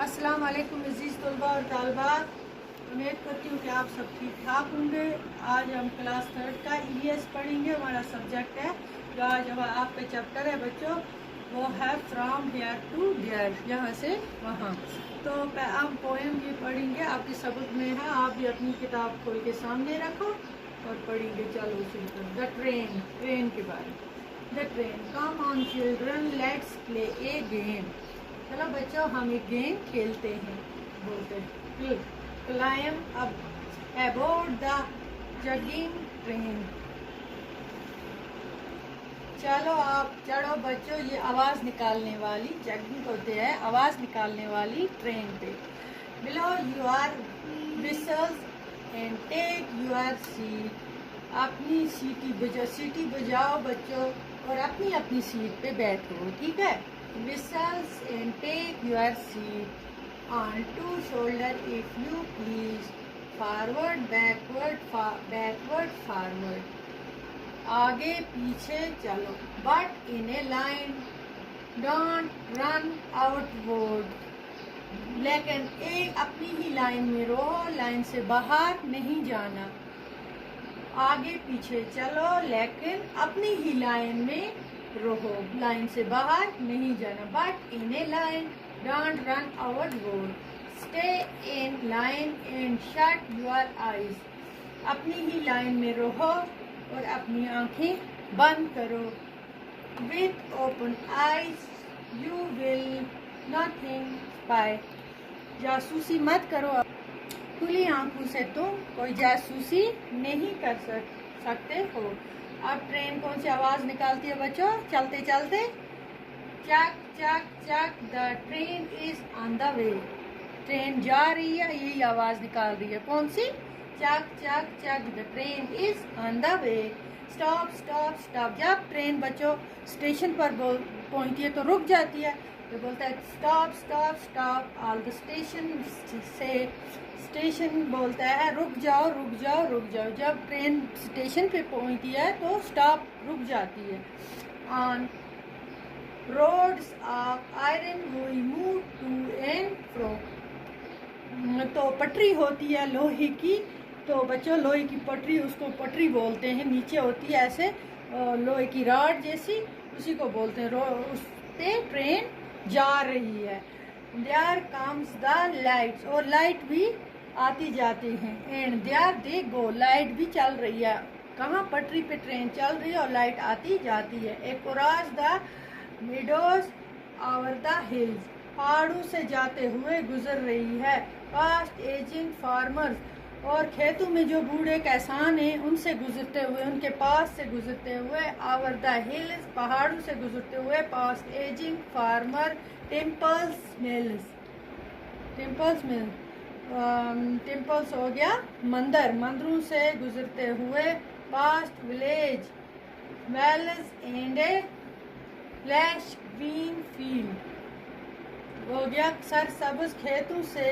अस्सलाम वालेकुम अज़ीज़ तलबा और तालबात, उम्मीद करती हूँ कि आप सब ठीक ठाक होंगे। आज हम क्लास 3 का ईवीएस पढ़ेंगे। हमारा सब्जेक्ट है जो आज आपका चैप्टर है बच्चों, वो है फ्रॉम हेयर टू देयर, यहाँ से वहाँ। तो हम पोएम ये पढ़ेंगे, आपके सबक में है। आप भी अपनी किताब खोल के सामने रखो और पढ़ेंगे। चलो शुरू करो। द ट्रेन, ट्रेन के बारे में। The train, come on children let's play a game. चलो बच्चों हम एक गेम खेलते हैं। बोलते हैं climb up aboard the chugging train. चलो आप चढ़ो बच्चों ये आवाज़ निकालने वाली, जगिंग होते हैं आवाज़ निकालने वाली ट्रेन पे। Blow your whistles and take your seat. अपनी सीटी बजाओ बच्चों और अपनी अपनी सीट पे बैठो, ठीक है। Whistles and take your seat on two shoulders if you please. Forward, backward, backward, forward. आगे पीछे चलो, but in a line. Don't run outward. लेकिन एक अपनी ही लाइन में रहो, लाइन से बाहर नहीं जाना। आगे पीछे चलो लेकिन अपनी ही लाइन में रहो, लाइन से बाहर नहीं जाना। But in A line, don't run outward. Stay in line and shut your eyes. अपनी ही लाइन में रहो और अपनी आंखें बंद करो। With open eyes you will nothing spy. जासूसी मत करो, खुली आंखों से तुम कोई जासूसी नहीं कर सकते हो। अब ट्रेन कौन सी आवाज निकालती है बच्चों? चलते चलते चक चक चक, the train is on the way. Train जा रही है, यही आवाज निकाल रही है। कौन सी? चक चक चक, the train is on the way. Stop stop stop. जब ट्रेन बच्चों स्टेशन पर पहुंचती है तो रुक जाती है, तो बोलता है stop stop stop all the station से। स्टेशन बोलता है रुक जाओ रुक जाओ रुक जाओ। जब ट्रेन स्टेशन पे पहुंचती है तो स्टॉप, रुक जाती है। On roads of iron we move to and fro. तो पटरी होती है लोहे की, तो बच्चों लोहे की पटरी, उसको पटरी बोलते हैं। नीचे होती है ऐसे लोहे की रॉड जैसी, उसी को बोलते हैं। उस पे ट्रेन जा रही है। देयर कम्स द लाइट्स, और लाइट भी आती जाती हैं। And there they go, light भी चल रही है। कहाँ? पटरी पे ट्रेन चल रही है और लाइट आती जाती है। Across the meadows over the hills, पहाड़ों से जाते हुए गुजर रही है। पास्ट एजिंग फार्मर्स, और खेतों में जो बूढ़े किसान हैं उनसे गुजरते हुए, उनके पास से गुजरते हुए। ओवर द हिल्स, पहाड़ों से गुजरते हुए। Past ageing farmer, temples mills, temples mill, temples हो गया मंदिर, मंदिरों से गुजरते हुए। Past village wells and lush green field, हो गया सरसब्ज खेतों से।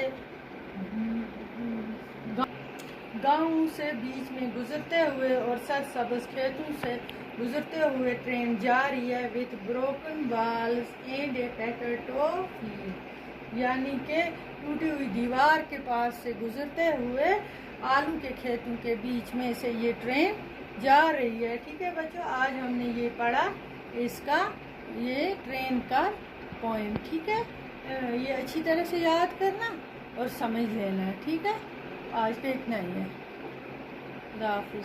गाँव से बीच में गुजरते हुए और सरसब्ज खेतों से गुजरते हुए ट्रेन जा रही है। With broken walls and a पैकेटो फील्ड, यानी कि टूटी हुई दीवार के पास से गुजरते हुए आलू के खेतों के बीच में से ये ट्रेन जा रही है। ठीक है बच्चों, आज हमने ये पढ़ा इसका, ये ट्रेन का पोएम। ठीक है, ये अच्छी तरह से याद करना और समझ लेना है। ठीक है, आज तो इतना ही है। खुदा हाफिज़।